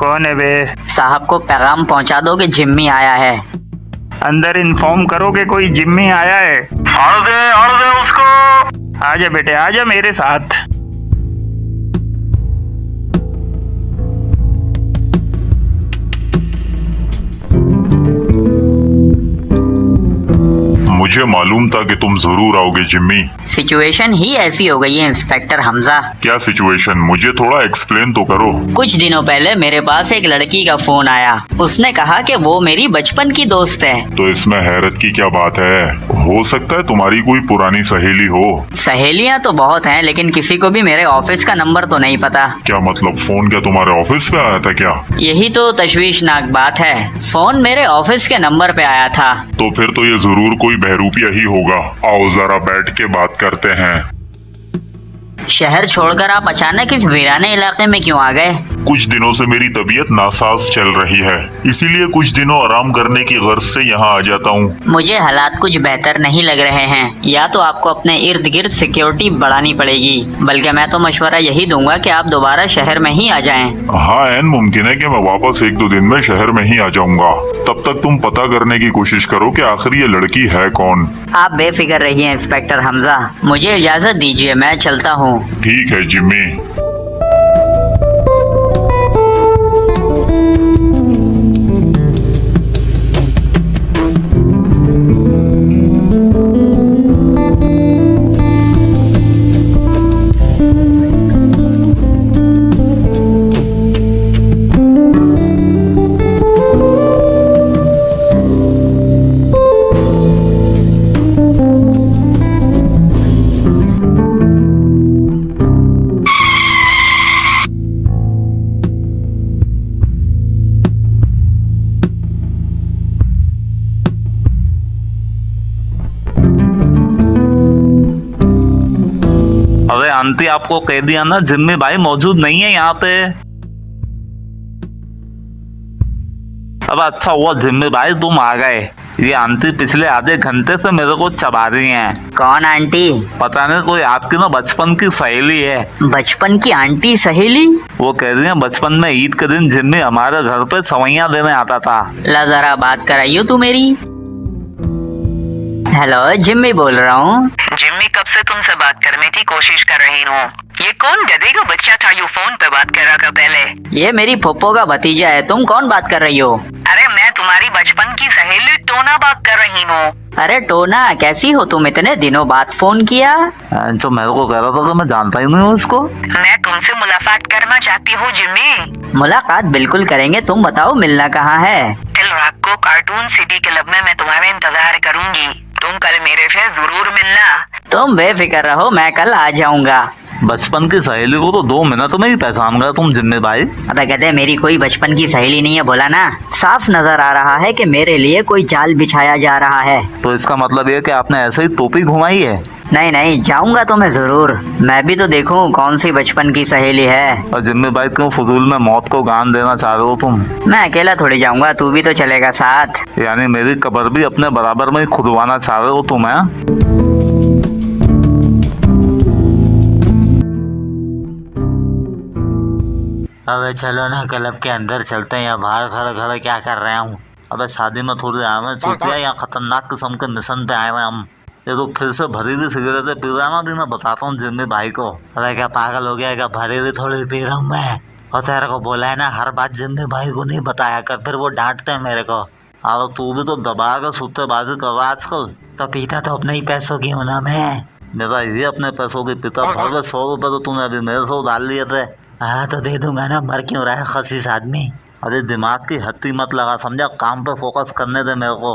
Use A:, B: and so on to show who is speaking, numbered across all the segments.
A: कौन है बे?
B: साहब को पैगाम पहुंचा दो कि जिम्मी आया है।
A: अंदर इन्फॉर्म करो कि कोई जिम्मी आया है।
C: और दे उसको।
A: आजा बेटे आजा मेरे साथ।
C: मुझे मालूम था कि तुम जरूर आओगे जिम्मी।
B: सिचुएशन ही ऐसी हो गई है इंस्पेक्टर हमजा।
C: क्या सिचुएशन? मुझे थोड़ा एक्सप्लेन तो करो।
B: कुछ दिनों पहले मेरे पास एक लड़की का फोन आया। उसने कहा कि वो मेरी बचपन की दोस्त है।
C: तो इसमें हैरत की क्या बात है? हो सकता है तुम्हारी कोई पुरानी सहेली हो।
B: सहेलियां तो बहुत हैं, लेकिन किसी को भी मेरे ऑफिस का नंबर तो नहीं पता।
C: क्या मतलब? फोन क्या तुम्हारे ऑफिस पे आया था क्या?
B: यही तो तशवीशनाक बात है। फोन मेरे ऑफिस के नंबर पे आया था।
C: तो फिर तो ये जरूर कोई बहरूपिया ही होगा। आओ जरा बैठ के बात करते हैं।
B: शहर छोड़कर आप अचानक इस वीराने इलाके में क्यों आ गए?
C: कुछ दिनों से मेरी तबीयत नासाज चल रही है, इसीलिए कुछ दिनों आराम करने की गर्ज से यहाँ आ जाता हूँ।
B: मुझे हालात कुछ बेहतर नहीं लग रहे हैं। या तो आपको अपने इर्द गिर्द सिक्योरिटी बढ़ानी पड़ेगी, बल्कि मैं तो मशवरा यही दूंगा कि आप दोबारा शहर में ही आ जाएं।
C: हाँ, ऐन मुमकिन है कि मैं वापस 1-2 दिन में शहर में ही आ जाऊंगा। तब तक तुम पता करने की कोशिश करो कि आखिर ये लड़की है कौन।
B: आप बेफिक्र रहिए इंस्पेक्टर हमजा, मुझे इजाजत दीजिए, मैं चलता हूँ।
C: ठीक है जिम्मी।
D: अरे आंटी, आपको कह दिया ना जिम्मी भाई मौजूद नहीं है यहाँ पे। अब अच्छा हुआ जिम्मी भाई तुम आ गए। ये आंटी पिछले आधे घंटे से मेरे को चबा रही हैं।
B: कौन आंटी?
D: पता नहीं, कोई आपकी ना बचपन की सहेली है।
B: बचपन की आंटी सहेली?
D: वो कह रही है बचपन में ईद के दिन जिम्मी हमारे घर पे सवैयां देने आता था।
B: ला जरा बात कराइयो तू मेरी। हेलो, जिम्मी बोल रहा हूँ।
E: जिम्मी, कब से तुमसे बात करने की कोशिश कर रही हूँ। ये कौन गधे का बच्चा था जो फोन पे बात कर रहा था पहले?
B: ये मेरी फुप्पो का भतीजा है। तुम कौन बात कर रही हो?
E: अरे मैं तुम्हारी बचपन की सहेली टोना बात कर रही हूँ।
B: अरे टोना, कैसी हो तुम? इतने दिनों बाद फोन किया।
D: जो मेरे को कह रहा था कि मैं जानता ही नहीं हूँ उसको।
E: मैं तुमसे मुलाकात करना चाहती हूँ जिम्मी।
B: मुलाकात बिल्कुल करेंगे। तुम बताओ मिलना कहाँ है?
E: कल रात को कार्टून सिटी क्लब में मैं तुम्हारा इंतजार करूंगी। तुम कल मेरे से जरूर मिलना।
B: तुम बेफिक्र रहो, मैं कल आ जाऊंगा।
D: बचपन की सहेली को तो 2 मिनट में ही पहचान गया तुम जिम्मी भाई।
B: अबे गधे, मेरी कोई बचपन की सहेली नहीं है, बोला ना। साफ नजर आ रहा है कि मेरे लिए कोई जाल बिछाया जा रहा है।
D: तो इसका मतलब ये कि आपने ऐसे ही टोपी घुमाई है?
B: नहीं नहीं, जाऊंगा तो मैं जरूर। मैं भी तो देखूं कौन सी बचपन की सहेली है।
D: और जिम्मी भाई क्यों फजूल में मौत को गान देना चाह रहे हो तुम?
B: मैं अकेला थोड़ी जाऊंगा, तू भी तो चलेगा साथ।
D: यानी मेरी कब्र भी अपने बराबर में ही खुदवाना चाह रहे हो तुम? हैं? अबे चलो ना क्लब के अंदर चलते हैं, या बाहर खड़े खड़े क्या कर रहे हूँ? अबे शादी में थोड़ी आए हैं चूतिया, या खतरनाक किस्म के मिशन पे आए हुए हम। ये तो फिर से भरी हुई सिगरेटें पी रहा ना भी, मैं बताता हूँ जिम्मी भाई को। अरे क्या पागल हो गया? क्या भरी हुई थोड़ी पी रहा हूँ मैं? और तेरे को बोला है ना हर बात जिम्मी भाई को नहीं बताया कर, फिर वो डांटते हैं मेरे को। और तू भी तो दबा कर सूत्तेबाजी कर रहा आजकल। तो पीता तो अपने ही पैसों की हूँ ना मैं। मेरा ये अपने पैसों की पिता भर 100 रुपये तो तूने अभी मेरे से डाल लिए थे। हाँ तो दे दूंगा ना, मर क्यों रहा है खसीस आदमी। अरे दिमाग की हत्ती मत लगा, समझा? काम पे फोकस करने दे मेरे को।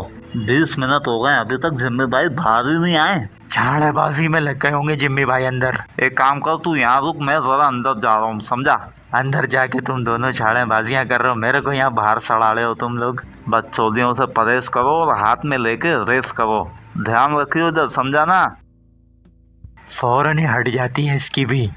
D: 20 मिनट हो गए अभी तक जिम्मी भाई बाहर ही नहीं आए।
A: झाड़ेबाजी में लग गए होंगे जिम्मी भाई अंदर।
D: एक काम कर, तू यहाँ रुक, मैं जरा अंदर जा रहा हूँ, समझा?
A: अंदर जाके तुम दोनों झाड़ेबाजियां कर रहे हो, मेरे को यहाँ बाहर सड़ा रहे हो तुम लोग।
D: बदचोदियों से परहेज करो और हाथ में लेके रेस करो। ध्यान रखियो उधर, समझा ना?
A: फौरन ही हट जाती है इसकी भी।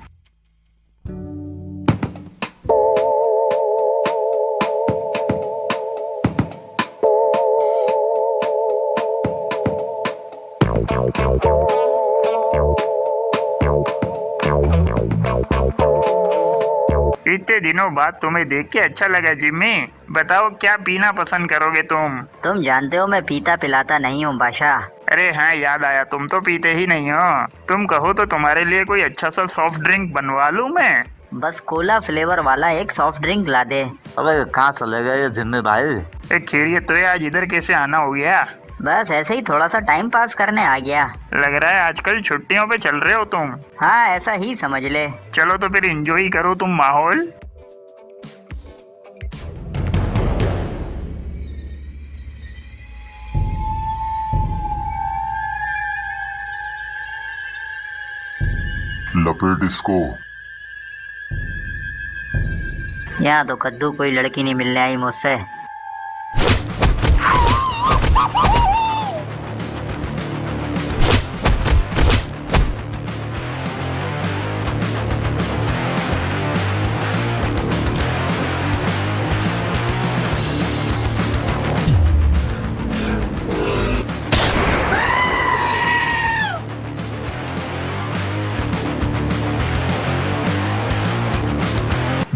F: इतने दिनों बाद तुम्हें देख के अच्छा लगा जिम्मी। बताओ क्या पीना पसंद करोगे तुम
B: जानते हो मैं पीता पिलाता नहीं हूँ बादशाह।
F: अरे हाँ याद आया, तुम तो पीते ही नहीं हो। तुम कहो तो तुम्हारे लिए कोई अच्छा सा सॉफ्ट ड्रिंक बनवा लूँ मैं।
B: बस कोला फ्लेवर वाला एक सॉफ्ट ड्रिंक ला दे।
D: अबे कहाँ चले गए ये जिम्मी भाई?
F: एक खैरियत तो है, आज इधर कैसे आना हो गया?
B: बस ऐसे ही थोड़ा सा टाइम पास करने आ गया।
F: लग रहा है आजकल छुट्टियों पे चल रहे हो तुम।
B: हाँ ऐसा ही समझ ले।
F: चलो तो फिर एंजॉय करो तुम माहौल।
C: लपेट इसको।
B: यहाँ तो कद्दू कोई लड़की नहीं मिलने आई मुझसे।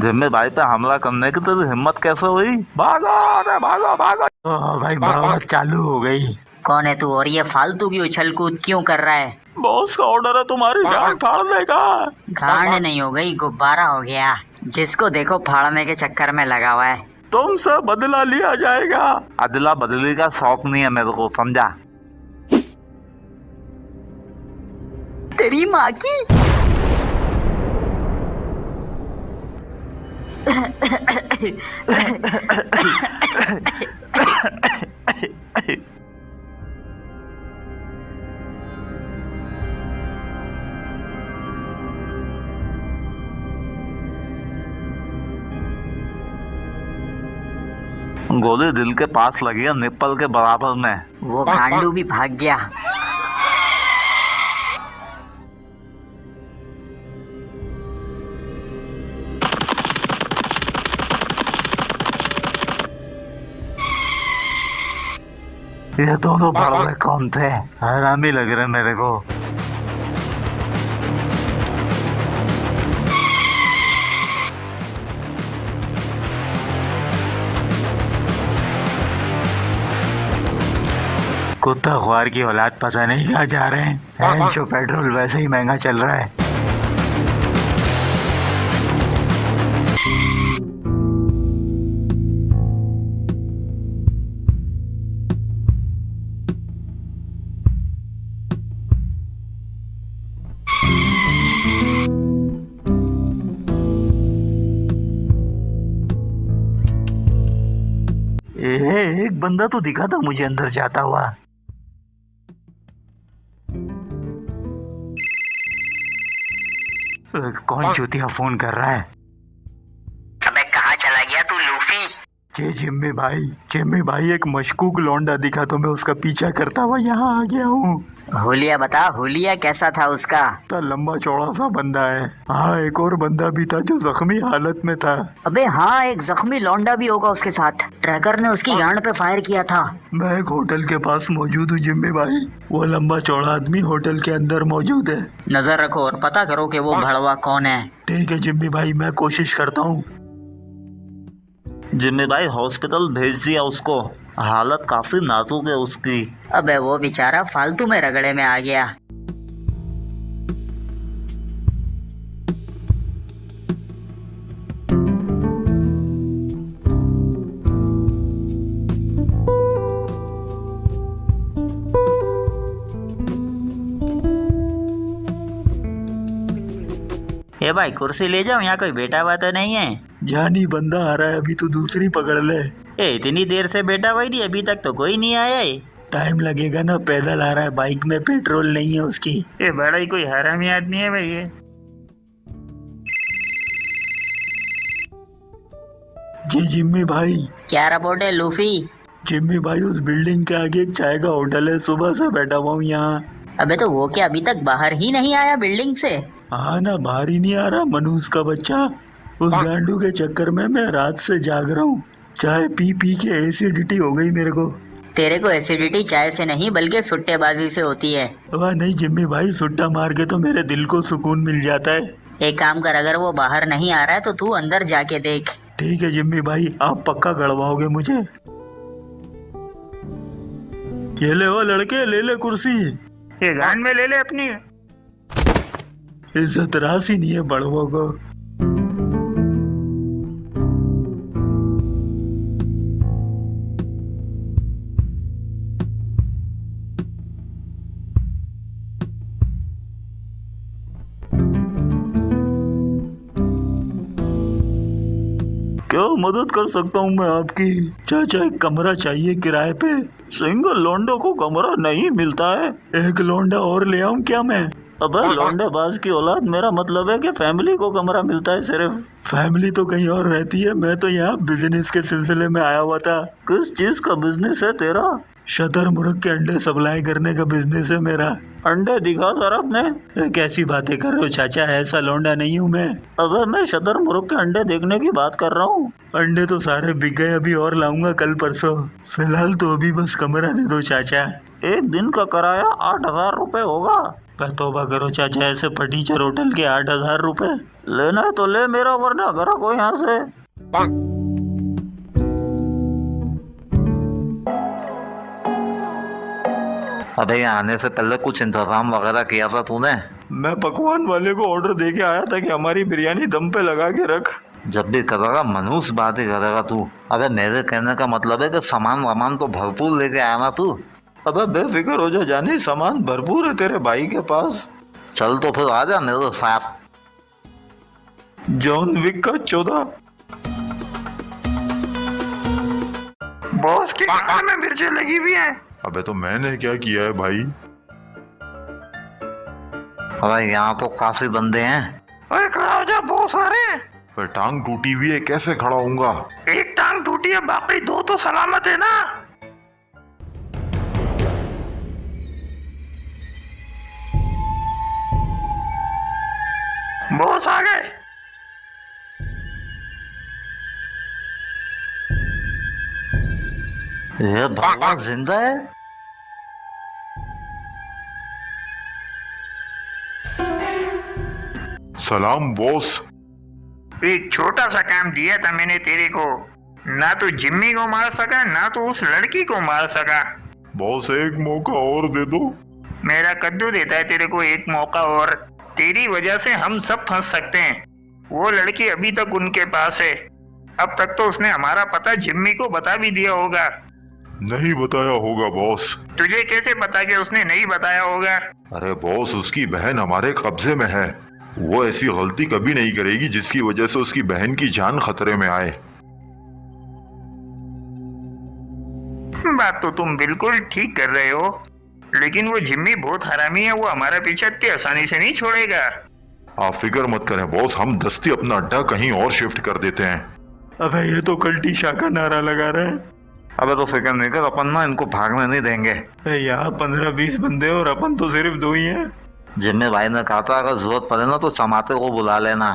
D: जिम्मी भाई पे हमला करने की तेरी हिम्मत कैसे हुई? भागो, अरे भागो भागो। भाई बराबर चालू हो गई।
B: कौन है तू और ये फालतू की उछल कूद क्यों कर रहा है?
D: बॉस का ऑर्डर है तुम्हारी गांड फाड़ने का।
B: गांड नहीं हो गई, गुब्बारा हो गया। जिसको देखो फाड़ने के चक्कर में लगा हुआ है।
D: तुमसे बदला लिया जाएगा। अदला बदली का शौक नहीं है मेरे को, समझा?
B: तेरी माँ की।
D: गोली दिल के पास लगी है, निप्पल के बराबर में।
B: वो गांडू भी भाग गया।
D: ये दोनों बड़े कौन थे? हरामी लग रहे मेरे को। कुत्ता ख्वार की औलाद पता नहीं कहाँ जा रहे हैं। जो पेट्रोल वैसे ही महंगा चल रहा है। एक बंदा तो दिखा था मुझे अंदर जाता हुआ। कौन चूतिया फोन कर रहा है?
E: अबे कहाँ चला गया तू लूफी?
D: जे जिम्मी भाई एक मशकूक लौंडा दिखा तो मैं उसका पीछा करता हुआ यहाँ आ गया हूँ।
B: हुलिया बता, हुलिया कैसा था उसका?
D: तो लंबा चौड़ा सा बंदा है। हाँ एक और बंदा भी था जो जख्मी हालत में था।
B: अबे हाँ, एक जख्मी लौंडा भी होगा उसके साथ। ट्रैकर ने उसकी गांड पे फायर किया था।
D: मैं एक होटल के पास मौजूद हूँ जिम्मी भाई। वो लंबा चौड़ा आदमी होटल के अंदर मौजूद है।
B: नजर रखो और पता करो कि वो भड़वा कौन है।
D: ठीक है जिम्मी भाई, मैं कोशिश करता हूँ। जिम्मी भाई हॉस्पिटल भेज दिया उसको। हालत काफी नाजुक है उसकी।
B: अबे वो बेचारा फालतू में रगड़े में आ गया। ए भाई कुर्सी ले जाओ, यहाँ कोई बैठा हुआ तो नहीं है।
D: जानी बंदा आ रहा है, अभी तो दूसरी पकड़ ले।
B: ए इतनी देर से बैठा हुआ ही अभी तक तो कोई नहीं आया है।
D: टाइम लगेगा ना, पैदल आ रहा है, बाइक में पेट्रोल नहीं है उसकी।
F: ये बड़ा ही कोई हरामी आदमी है भाई ये।
D: जी जिम्मी भाई।
B: क्या रिपोर्ट है लूफी?
D: जिम्मी भाई उस बिल्डिंग के आगे एक चाय का होटल है, सुबह से बैठा हुआ हूँ यहाँ।
B: अबे तो वो क्या अभी तक बाहर ही नहीं आया बिल्डिंग से?
D: हाँ ना, बाहर ही नहीं आ रहा। मनूस का बच्चा, उस गांडू के चक्कर में मैं रात से जाग रहा हूँ। चाय पी पी के एसिडिटी हो गई मेरे को।
B: तेरे को एसिडिटी चाय से नहीं बल्कि सुट्टेबाजी से होती है।
D: वाह नहीं जिम्मी भाई, सुट्टा मार के तो मेरे दिल को सुकून मिल जाता है।
B: एक काम कर, अगर वो बाहर नहीं आ रहा है तो तू अंदर जाके देख।
D: ठीक है जिम्मी भाई, आप पक्का गड़वाओगे मुझे। ये ले वो लड़के, ले ले कुर्सी।
F: ये गान में ले ले अपनी।
D: इज्जत रासी नहीं है बड़वों को। क्या मदद कर सकता हूँ मैं आपकी? चाचा एक कमरा चाहिए किराए पे। सिंगल लौंडो को कमरा नहीं मिलता है। एक लौंडा और ले आऊं क्या मैं? अबे लौंडे बाज की औलाद, मेरा मतलब है कि फैमिली को कमरा मिलता है सिर्फ। फैमिली तो कहीं और रहती है, मैं तो यहाँ बिजनेस के सिलसिले में आया हुआ था। किस चीज का बिजनेस है तेरा? शतरमुर्ग के अंडे सप्लाई करने का बिजनेस है मेरा। अंडे दिखा सर अपने। ये कैसी बातें कर रहे हो चाचा, ऐसा लौंडा नहीं हूँ मैं। अबे मैं शतरमुर्ग के अंडे देखने की बात कर रहा हूँ। अंडे तो सारे बिक गए, अभी और लाऊंगा कल परसों। फिलहाल तो अभी बस कमरा दे दो चाचा। एक दिन का किराया 8,000 रुपए होगा। तौबा करो चाचा, ऐसे फटीचर होटल के 8,000 रुपए। लेना है तो ले मेरा, वरना घर को यहाँ से।
A: अबे यहाँ आने से पहले कुछ इंतजाम वगैरह किया था तूने?
D: मैं पकवान वाले को ऑर्डर दे के आया था कि हमारी बिरयानी दम पे लगा के रख।
A: जब भी करेगा मनूस बात ही करेगा तू। अबे मेरे कहने का मतलब है कि सामान वामान तो भरपूर लेके आया ना तू।
D: अबे बेफिक्र हो जा जानी, सामान भरपूर है तेरे भाई के पास।
A: चल तो फिर आ जा मेरे साथ।
D: जॉन विक का 14।
F: बॉस के खाने में मिर्चें लगी हुई हैं।
C: अबे तो मैंने क्या किया है भाई?
A: अबे यहाँ तो काफी बंदे हैं।
F: अरे खड़ा हो जा, बॉस आ रहे हैं।
C: पर टांग टूटी हुई है, कैसे खड़ा होऊंगा?
F: एक टांग टूटी है, बाकी दो तो सलामत है ना। बॉस आ गए।
A: ये भगवान जिंदा है?
C: सलाम बॉस।
F: एक छोटा सा काम दिया था मैंने तेरे को। ना तो जिम्मी को मार सका, ना तो उस लड़की को मार सका।
C: बॉस एक मौका और दे दो।
F: मेरा कद्दू देता है तेरे को एक मौका और। तेरी वजह से हम सब फंस सकते हैं। वो लड़की अभी तक उनके पास है। अब तक तो उसने हमारा पता जिम्मी को बता भी दिया होगा।
C: नहीं बताया होगा बॉस।
F: तुझे कैसे पता कि उसने नहीं बताया होगा?
C: अरे बॉस, उसकी बहन हमारे कब्जे में है। वो ऐसी गलती कभी नहीं करेगी जिसकी वजह से उसकी बहन की जान खतरे में आए।
F: बात तो तुम बिल्कुल ठीक कर रहे हो, लेकिन वो जिम्मी बहुत हरामी है। वो हमारा पीछा इतनी आसानी से नहीं छोड़ेगा।
C: आप फिक्र मत करें बॉस, हम दस्ती अपना अड्डा कहीं और शिफ्ट कर देते हैं।
D: अबे ये तो कल्टी शाह का नारा लगा रहे हैं।
A: अबे तो फिक्र नहीं कर, अपन ना इनको भागने नहीं देंगे।
D: यहाँ 15-20 बंदे और अपन तो सिर्फ 2 ही हैं।
A: जिम्मे भाई ने कहा था अगर जरूरत पड़े ना तो चमाते को बुला लेना।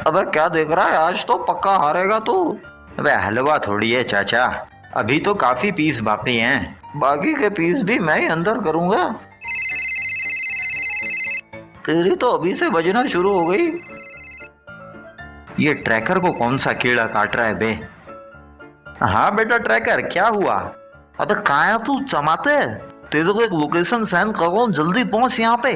A: अबे क्या देख रहा है, आज तो पक्का हारेगा तू। अबे हलवा थोड़ी है चाचा, अभी तो काफी पीस बाकी हैं। बाकी के पीस भी मैं ही अंदर करूंगा। तेरी तो अभी से बजना शुरू हो गई। ये ट्रैकर को कौन सा कीड़ा काट रहा है बे? हाँ बेटा ट्रैकर, क्या हुआ? अबे कहाँ है तू चमाते? तेरे को एक लोकेशन सेंड करो, जल्दी पहुंच यहाँ पे।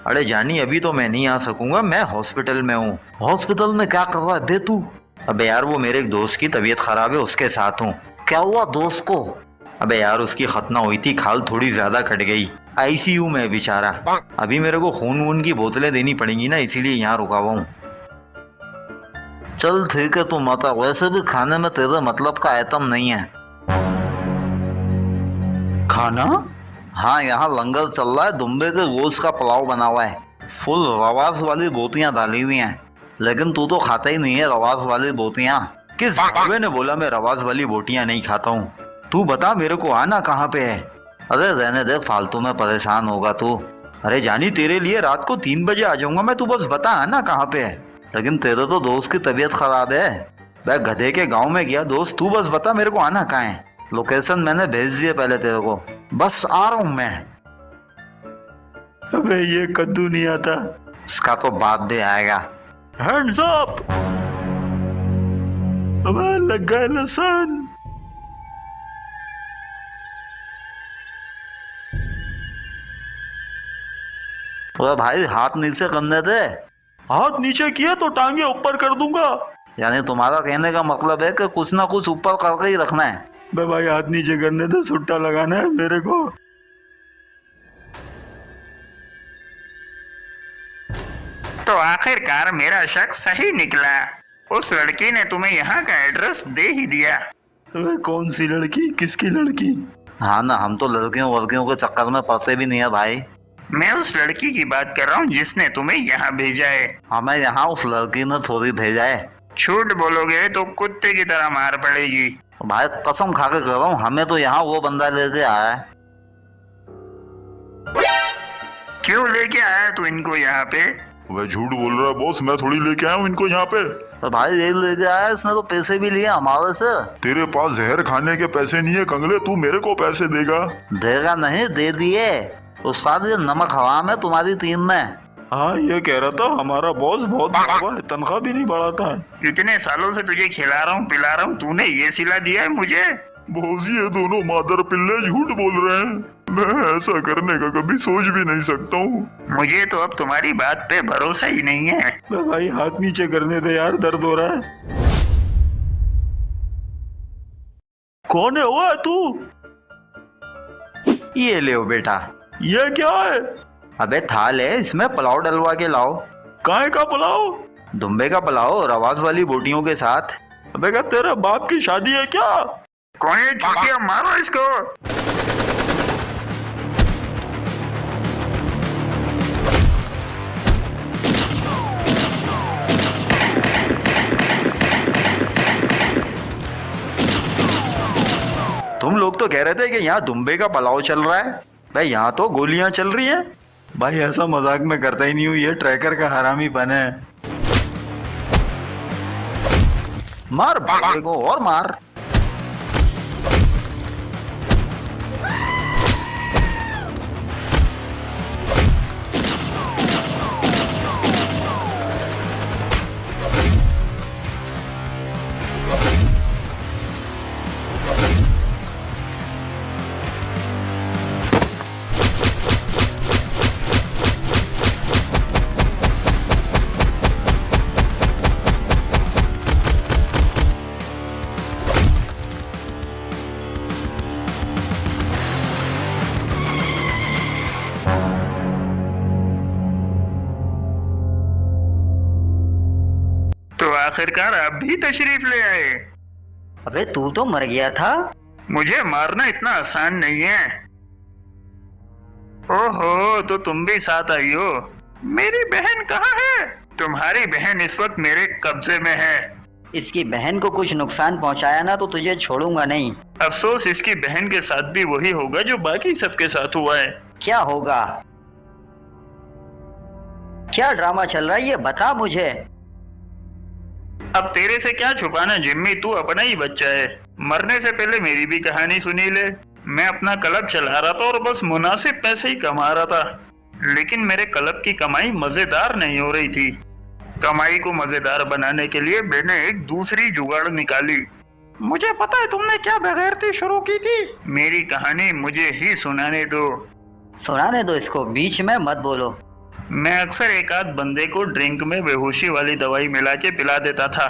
A: अरे जानी अभी तो मैं नहीं आ सकूंगा, मैं हॉस्पिटल में हूँ। हॉस्पिटल में क्या कर रहा है बे तू? अबे यार वो मेरे एक दोस्त की तबीयत खराब है, उसके साथ हूँ। क्या हुआ दोस्त को? अबे यार उसकी खतना हुई थी, खाल थोड़ी ज्यादा कट गई, आईसीयू में बेचारा। अभी मेरे को खून वून की बोतलें देनी पड़ेंगी ना, इसीलिए यहाँ रुका हुआ हूँ। चल ठीक है तू मत आ, वैसे भी खाने में तेरे मतलब का आइटम नहीं है।
D: खाना?
A: हाँ यहाँ लंगर चल रहा है, दुम्बे के गोश्त का पुलाव बना हुआ है, फुल रवास वाली बोटियां डाली हुई हैं। लेकिन तू तो खाता ही नहीं है रवास वाली बोटियां। किस बाबे ने बोला मैं रवास वाली बोटियां नहीं खाता हूँ? तू बता मेरे को आना कहाँ पे है? अरे रहने दे, फालतू में परेशान होगा तू। अरे जानी तेरे लिए रात को 3 बजे आ जाऊंगा मैं, तू बस बता आना कहाँ पे है। लेकिन तेरे तो दोस्त की तबीयत खराब है, मैं गधे के गांव में गया दोस्त, तू बस बता मेरे को आना कहाँ है। लोकेशन मैंने भेज दिया पहले तेरे को, बस आ रहा हूँ मैं। अबे ये कद्दू नहीं आता, इसका तो बाप भी आएगा। Hands up. अबे लग गए लसन। अबे भाई हाथ नीचे करने दे। हाथ नीचे किए तो टांगे ऊपर कर दूंगा। यानी तुम्हारा कहने का मतलब है कि कुछ ना कुछ ऊपर करके ही रखना है। बे भाई हाथ नीचे करने दे, सुट्टा लगाना है मेरे को।
F: तो आखिरकार मेरा शक सही निकला, उस लड़की ने तुम्हें यहाँ का एड्रेस दे ही दिया।
A: अबे कौन सी लड़की, किसकी लड़की? हाँ ना, हम तो लड़कियों वर्कियों के चक्कर में पड़ते भी नहीं है भाई।
F: मैं उस लड़की की बात कर रहा हूँ जिसने तुम्हें यहाँ भेजा है।
A: हमें यहाँ उस लड़की ने थोड़ी भेजा है।
F: झूठ बोलोगे तो कुत्ते की तरह मार पड़ेगी।
A: भाई कसम खा के कह रहा हूँ, हमें तो यहाँ वो बंदा लेके आया है।
F: क्यों लेके आया तू इनको यहाँ पे?
C: वह झूठ बोल रहा है बॉस, मैं थोड़ी लेके आया हूँ इनको यहाँ पे।
A: तो भाई ये लेके आया, इसने तो पैसे भी लिए हमारे से।
C: तेरे पास जहर खाने के पैसे नहीं है कंगले, तू मेरे को पैसे देगा?
A: देगा नहीं, दे दिए। उस्ताद ये नमक हवा में तुम्हारी टीम में। हाँ ये कह रहा था हमारा बॉस बहुत बड़ा है, तनख्वाह भी नहीं बढ़ाता है।
F: इतने सालों से तुझे खिला रहा हूँ पिला रहा हूँ, तूने ये सिला दिया है मुझे?
C: बॉस ये दोनों मादर पिल्ले झूठ बोल रहे हैं, मैं ऐसा करने का कभी सोच भी नहीं सकता हूँ।
F: मुझे तो अब तुम्हारी बात पे भरोसा ही नहीं है।
A: भाई हाथ नीचे करने दे यार, दर्द हो रहा है। कौन है वो तू? ये ले बेटा। ये क्या है? अबे थाल है, इसमें पुलाव डलवा के लाओ। काहे का पुलाव? दुम्बे का पुलाव और आवाज वाली बोटियों के साथ। अबे क्या तेरे बाप की शादी है क्या?
F: कौन है चुतिया, मारो इसको।
A: तुम लोग तो कह रहे थे कि यहाँ दुम्बे का पुलाव चल रहा है, भाई यहाँ तो गोलियां चल रही हैं। भाई ऐसा मजाक में करता ही नहीं हूँ, ये ट्रैकर का हरामीपन है। मार बाबे को और मार।
F: तो आखिरकार आप भी तशरीफ ले आए।
B: अबे तू तो मर गया था।
F: मुझे मारना इतना आसान नहीं है। ओहो, तो तुम भी साथ आई हो। मेरी बहन कहाँ है? तुम्हारी बहन इस वक्त मेरे कब्जे में है।
B: इसकी बहन को कुछ नुकसान पहुंचाया ना तो तुझे छोड़ूंगा नहीं।
F: अफसोस इसकी बहन के साथ भी वही होगा जो बाकी सबके साथ हुआ है।
B: क्या होगा? क्या ड्रामा चल रहा है ये बता मुझे।
F: अब तेरे से क्या छुपाना जिम्मी, तू अपना ही बच्चा है। मरने से पहले मेरी भी कहानी सुनी ले। मैं अपना क्लब चला रहा था और बस मुनासिब पैसे ही कमा रहा था, लेकिन मेरे क्लब की कमाई मजेदार नहीं हो रही थी। कमाई को मजेदार बनाने के लिए मैंने एक दूसरी जुगाड़ निकाली। मुझे पता है तुमने क्या बेगैरती शुरू की थी। मेरी कहानी मुझे ही सुनाने दो।
B: सुनाने दो इसको, बीच में मत बोलो।
F: मैं अक्सर एक आध बंदे को ड्रिंक में बेहोशी वाली दवाई मिला के पिला देता था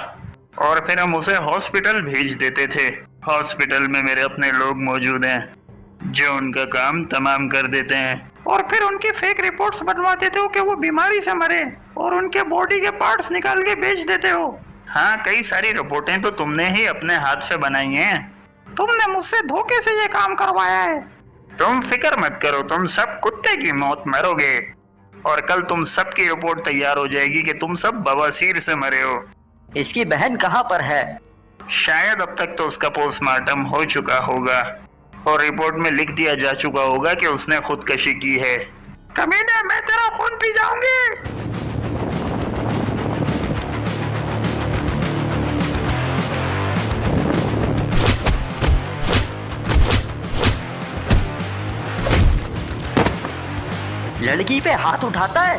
F: और फिर हम उसे हॉस्पिटल भेज देते थे। हॉस्पिटल में मेरे अपने लोग मौजूद हैं जो उनका काम तमाम कर देते हैं और फिर उनकी फेक रिपोर्ट्स बनवा देते हो कि वो बीमारी से मरे और उनके बॉडी के पार्ट्स निकाल के बेच देते हो। हाँ, कई सारी रिपोर्टें तो तुमने ही अपने हाथ से बनाई हैं। तुमने मुझसे धोखे से ये काम करवाया है। तुम फिक्र मत करो, तुम सब कुत्ते की मौत मरोगे और कल तुम सबकी रिपोर्ट तैयार हो जाएगी कि तुम सब बवासीर से मरे हो।
B: इसकी बहन कहाँ पर है?
F: शायद अब तक तो उसका पोस्टमार्टम हो चुका होगा और रिपोर्ट में लिख दिया जा चुका होगा कि उसने खुदकशी की है। कमीने, मैं तेरा खून पी जाऊंगी।
B: लड़की लड़की पे हाथ उठाता है।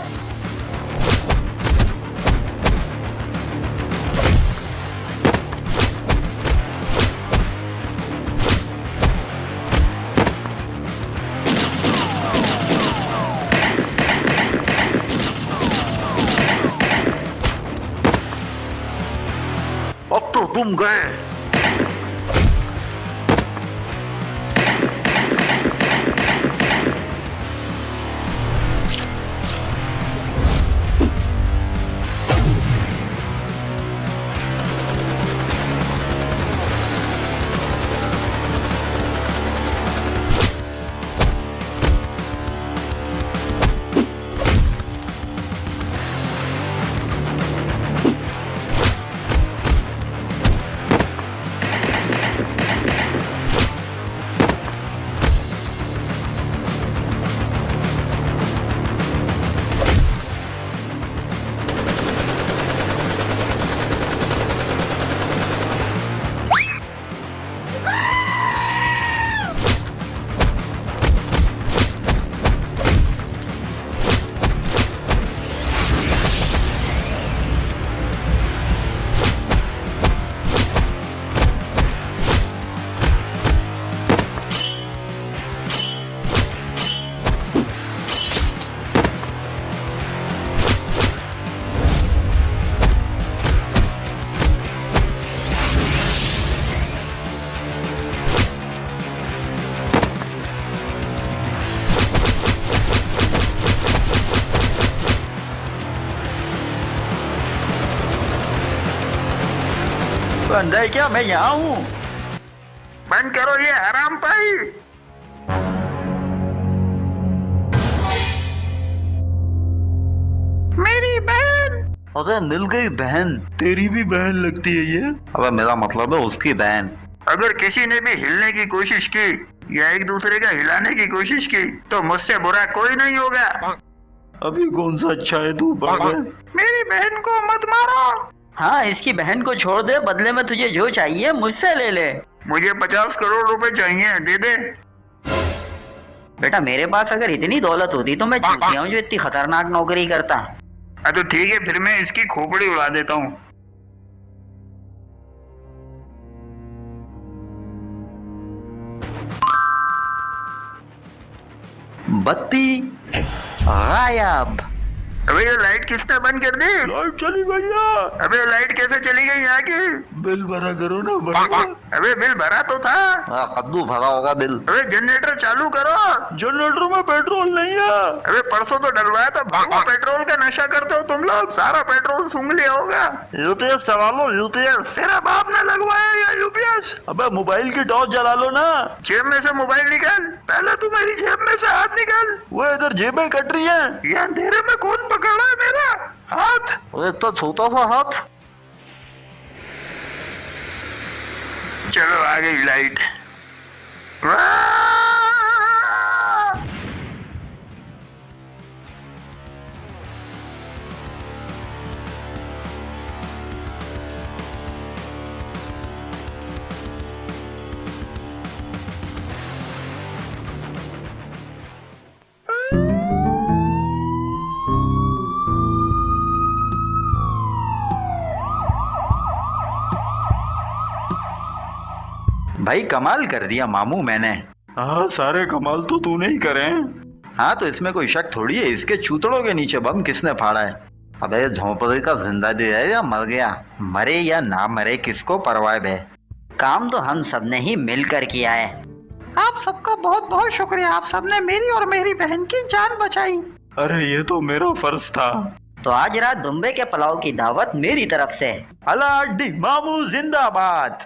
A: अब तो तुम गए। बंदा है क्या? मैं यहाँ हूँ।
F: बंद करो ये हराम भाई। मेरी बहन।
A: अरे मिल गई बहन। तेरी भी बहन लगती है ये। अबे मेरा मतलब है उसकी बहन।
F: अगर किसी ने भी हिलने की कोशिश की या एक दूसरे का हिलाने की कोशिश की तो मुझसे बुरा कोई नहीं होगा।
A: अभी कौन सा अच्छा है तू?
F: मेरी बहन को मत मारो।
B: हाँ, इसकी बहन को छोड़ दे, बदले में तुझे जो चाहिए मुझसे ले ले।
F: मुझे 50 करोड़ रुपए चाहिए, दे दे।
B: बेटा मेरे पास अगर इतनी दौलत होती तो मैं चूतिया हूँ जो इतनी खतरनाक नौकरी करता।
F: तो ठीक है, फिर मैं इसकी खोपड़ी उड़ा देता हूँ।
A: बत्ती गायब।
F: अबे ये लाइट किसने बंद कर दी?
A: लाइट चली गई है।
F: अबे लाइट कैसे चली गई यहाँ की?
A: बिल भरा करो ना बड़ा।
F: अबे बिल भरा तो था।
A: कद्दू भरा होगा बिल।
F: अबे जनरेटर चालू करो।
A: जनरेटर में पेट्रोल नहीं है।
F: अबे परसों तो डलवाया था। भागो, पेट्रोल का नशा करते हो तुम लोग। सारा पेट्रोल सूंघ लिया होगा।
A: यूपीएस चला लो, यूपीएस।
F: तेरा बाप ने लगवाया या यूपीएस?
A: अबे मोबाइल की टॉर्च जला लो ना।
F: जेब में से मोबाइल निकाल। पहले तू मेरी जेब में से हाथ निकाल।
A: वो इधर जेबें कट रही हैं।
F: ये अंधेरे में कौन पकड़ा है मेरा हाथ?
A: अरे तो छोटा सा हाथ।
F: चलो आ गई लाइट।
A: भाई कमाल कर दिया मामू मैंने। हाँ, सारे कमाल तो तूने ही करे हैं। हाँ तो इसमें कोई शक थोड़ी है। इसके चूतड़ों के नीचे बम किसने फाड़ा है? अबे झोंपड़ी का जिंदा भी है या मर गया? मरे या ना मरे किसको परवाह है?
B: काम तो हम सब ने ही मिलकर किया है।
G: आप सबका बहुत बहुत शुक्रिया। आप सबने मेरी और मेरी बहन की जान बचाई।
A: अरे ये तो मेरा फर्ज था।
B: तो आज रात दुम्बे के पुलाव की दावत मेरी तरफ से।
A: अलाउद्दीन मामू जिंदाबाद।